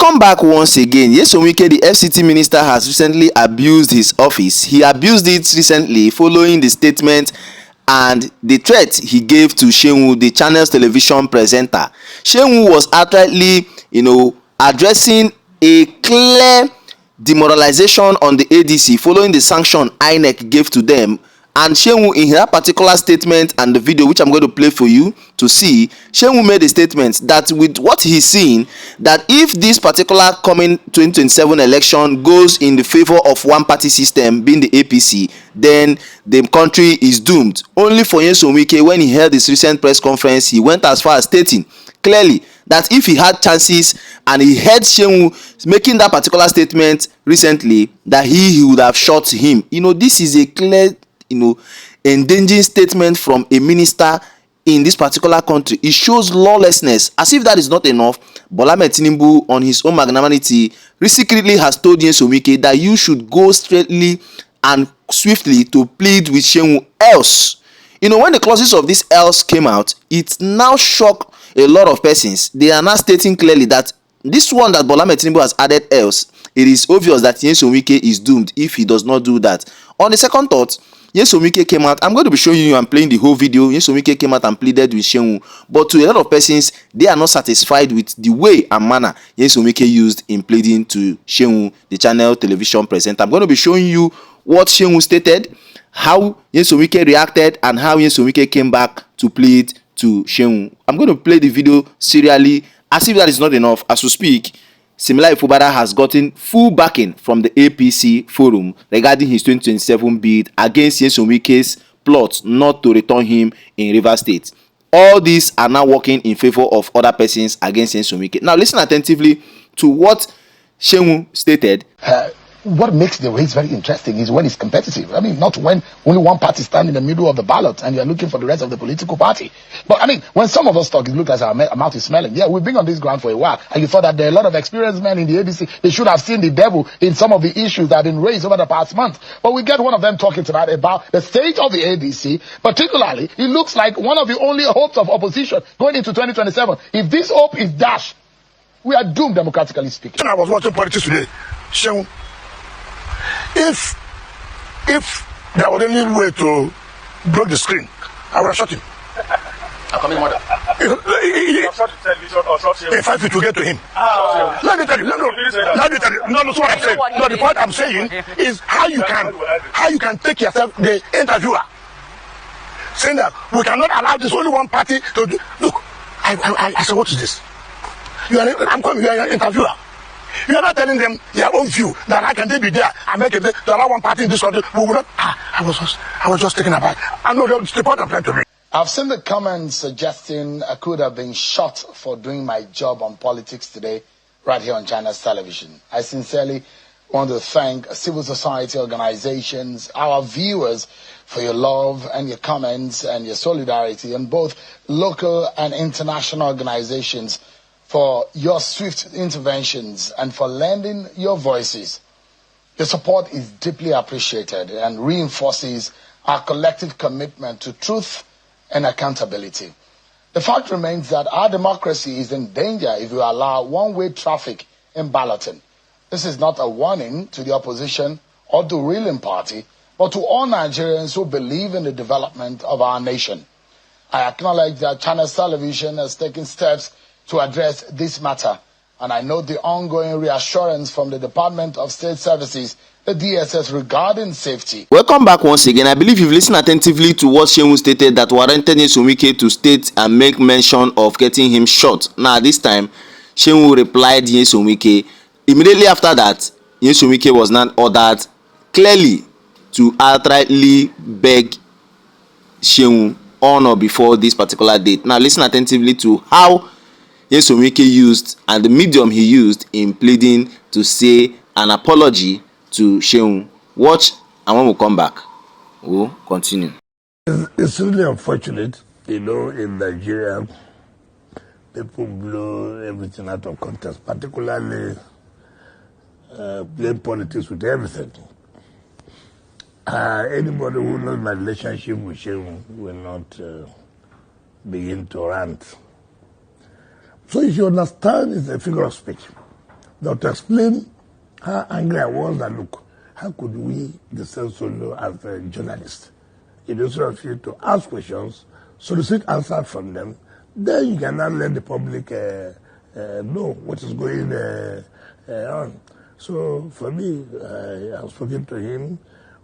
Welcome back once again. Seun Wike, the FCT minister, has recently abused his office. He abused it recently following the statement and the threat he gave to Seun, the channel's television presenter. Seun was outrightly, addressing a clear demoralization on the ADC following the sanction INEC gave to them. And Seun, in that particular statement and the video which I'm going to play for you to see, Seun made a statement that with what he's seeing, that if this particular coming 2027 election goes in the favor of one party system, being the APC, then the country is doomed. Only for Seun Wike, when he held his recent press conference, he went as far as stating clearly that if he had chances and he heard Seun making that particular statement recently, that he would have shot him. This is a clear endangering statement from a minister in this particular country. It shows lawlessness. As if that is not enough, Bola Ahmed Tinubu, on his own magnanimity, secretly has told Seun Wike that you should go straightly and swiftly to plead with Seun, else. When the clauses of this else came out, it now shocked a lot of persons. They are now stating clearly that this one that Bola Ahmed Tinubu has added else, it is obvious that Seun Wike is doomed if he does not do that. On the second thought, Seun Wike came out. I'm going to be showing you and playing the whole video. Seun Wike came out and pleaded with Seun, but to a lot of persons, they are not satisfied with the way and manner Seun Wike used in pleading to Seun, the channel television presenter. I'm going to be showing you what Seun stated, how Seun Wike reacted, and how Seun Wike came back to plead to Seun. I'm going to play the video serially. As if that is not enough, as we speak, similarly, Fubara has gotten full backing from the APC forum regarding his 2027 bid against Seun Wike's plot not to return him in Rivers State. All these are now working in favor of other persons against Seun Wike. Now, listen attentively to what Seun stated. What makes the race very interesting is when it's competitive. I mean, not when only one party stands in the middle of the ballot and you're looking for the rest of the political party. But I mean, when some of us talk, it looks like our mouth is smelling. Yeah, we've been on this ground for a while, and you thought that there are a lot of experienced men in the ADC. They should have seen the devil in some of the issues that have been raised over the past month. But we get one of them talking tonight about the state of the ADC. Particularly, it looks like one of the only hopes of opposition going into 2027. If this hope is dashed, we are doomed, democratically speaking. I was watching politics today. Seun, if there was any way to break the screen, I would have shot him. If I to get to him. Let me tell you, no, what I'm saying. No, the point I'm saying is how you can take yourself, the interviewer, saying that we cannot allow this only one party to do. Look, I said, what is this? You are an interviewer. You are not telling them their own view that how can they be there and make it to allow one party in this country. We will not. I was just taken aback. I know the point I'm trying to make. I've seen the comments suggesting I could have been shot for doing my job on politics today, right here on China's television. I sincerely want to thank civil society organizations, our viewers, for your love and your comments and your solidarity, and both local and international organizations for your swift interventions and for lending your voices. Your support is deeply appreciated and reinforces our collective commitment to truth and accountability. The fact remains that our democracy is in danger if we allow one-way traffic in balloting. This is not a warning to the opposition or the ruling party, but to all Nigerians who believe in the development of our nation. I acknowledge that China's television has taken steps to address this matter, and I note the ongoing reassurance from the Department of State Services, the DSS, regarding safety. Welcome back once again. I believe you've listened attentively to what Seun stated that warranted Seun Wike to state and make mention of getting him shot. Now, this time, Seun replied Seun Wike. Immediately after that, Seun Wike was not ordered clearly to outrightly beg Seun on or before this particular date. Now, listen attentively to how Seun Wike used and the medium he used in pleading to say an apology to Seun. Watch, and when we come back, we'll continue. It's really unfortunate, in Nigeria, people blow everything out of context, particularly playing politics with everything. Anybody who knows my relationship with Seun will not begin to rant. So if you understand, it's a figure of speech. Now, to explain how angry I was, that look, how could we descend so low as a journalist? Instead of you to ask questions, solicit answers from them, then you can now let the public know what is going on. So for me, I've spoken to him.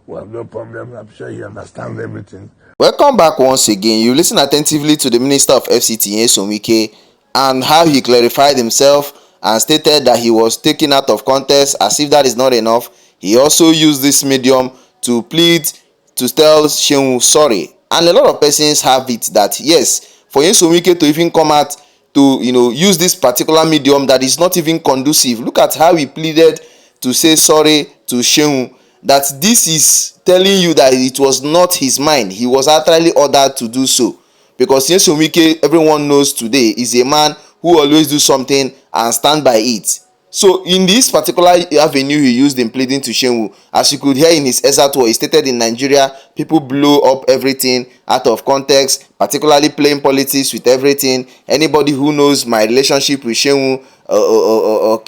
We have no problem. I'm sure he understands everything. Welcome back once again. You listen attentively to the Minister of FCT, Seun Wike, and how he clarified himself and stated that he was taken out of context. As if that is not enough, he also used this medium to plead to tell Seun sorry. And a lot of persons have it that yes, for Seun Wike to even come out to use this particular medium that is not even conducive. Look at how he pleaded to say sorry to Seun, that this is telling you that it was not his mind. He was actually ordered to do so, because Seun Wike, everyone knows today, is a man who always do something and stand by it. So in this particular avenue he used in pleading to Seun, as you could hear in his exact word, he stated in Nigeria people blow up everything out of context, particularly playing politics with everything. Anybody who knows my relationship with Seun or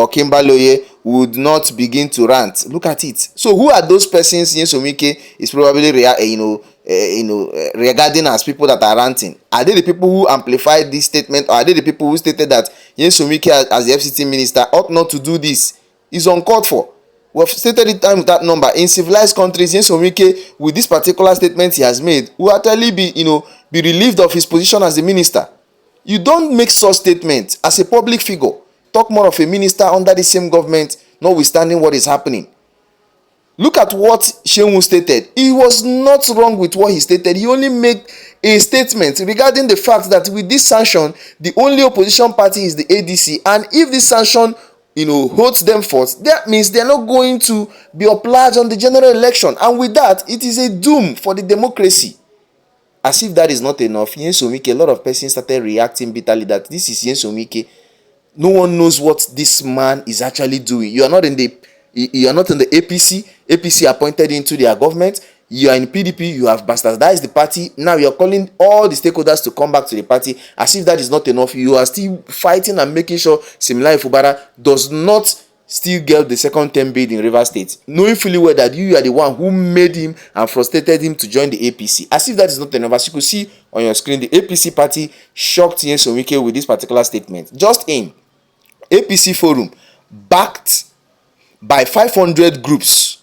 Kimbaloye would not begin to rant. Look at it. So who are those persons Seun Wike is probably regarding as people that are ranting? Are they the people who amplified this statement, or are they the people who stated that Seun Wike as the FCT minister ought not to do this? Is uncalled for. We have stated it time with that number. In civilized countries, Seun Wike, with this particular statement he has made, will actually be relieved of his position as the minister. You don't make such statements as a public figure. Talk more of a minister under the same government, notwithstanding what is happening. Look at what Seun stated. He was not wrong with what he stated. He only made a statement regarding the fact that with this sanction, the only opposition party is the ADC, and if this sanction holds them forth, that means they're not going to be obliged on the general election, and with that, it is a doom for the democracy. As if that is not enough, Seun Wike, a lot of persons started reacting bitterly that this is Seun Wike. No one knows what this man is actually doing. You are not in the APC. APC appointed into their government. You are in PDP. You have bastardized the party. Now you are calling all the stakeholders to come back to the party. As if that is not enough, you are still fighting and making sure Fubara does not still get the second term bid in Rivers State, knowing fully well that you are the one who made him and frustrated him to join the APC. As if that is not enough, as you could see on your screen, the APC party shocked Seun Wike with this particular statement. Just in APC forum, backed by 500 groups,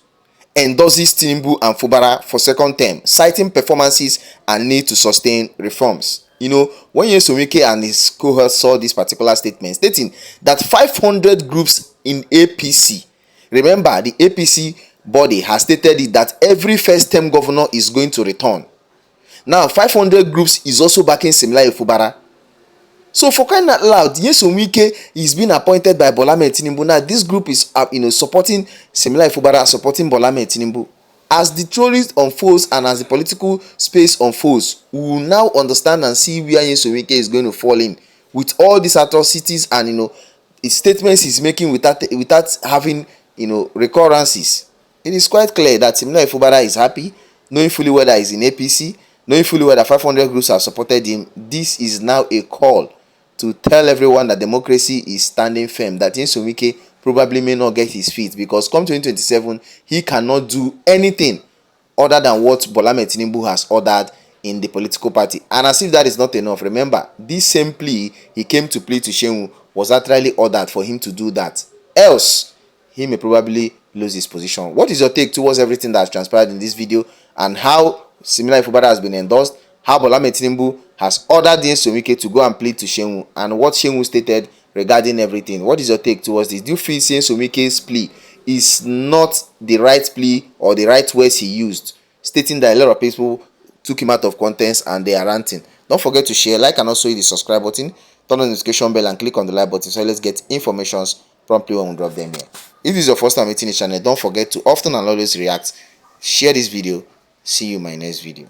endorses Tinubu and Fubara for second term, citing performances and need to sustain reforms. When Seun Wike and his cohorts saw this particular statement stating that 500 groups in APC, remember the APC body has stated it that every first term governor is going to return. Now 500 groups is also backing Similai Fubara. So for crying out loud, Seun Wike is being appointed by Bola Ahmed Tinubu. Now this group is supporting Similai Fubara, supporting Bola Ahmed Tinubu. As the tourist unfolds and as the political space unfolds, we will now understand and see where Seun Wike is going to fall in with all these atrocities and his statements he's making without having recurrences. It is quite clear that Similai Fubara is happy, knowing fully well that he's in APC, knowing fully well that 500 groups have supported him. This is now a call to tell everyone that democracy is standing firm, that Seun Wike probably may not get his feet, because come 2027, he cannot do anything other than what Bola Ahmed Tinubu has ordered in the political party. And as if that is not enough, remember, this same plea he came to plead to Seun was actually ordered for him to do that. Else, he may probably lose his position. What is your take towards everything that has transpired in this video, and how Similai Fubara has been endorsed, how Bola Ahmed Tinubu has ordered Seun Wike to go and plead to Seun, and what Seun stated regarding everything? What is your take towards this? Do you feel Seun Wike's plea is not the right plea or the right words he used, stating that a lot of people took him out of context and they are ranting? Don't forget to share, like, and also hit the subscribe button, turn on the notification bell and click on the like button so let's get informations promptly when we drop them here. If this is your first time meeting the channel, don't forget to often and always react, share this video. See you in my next video.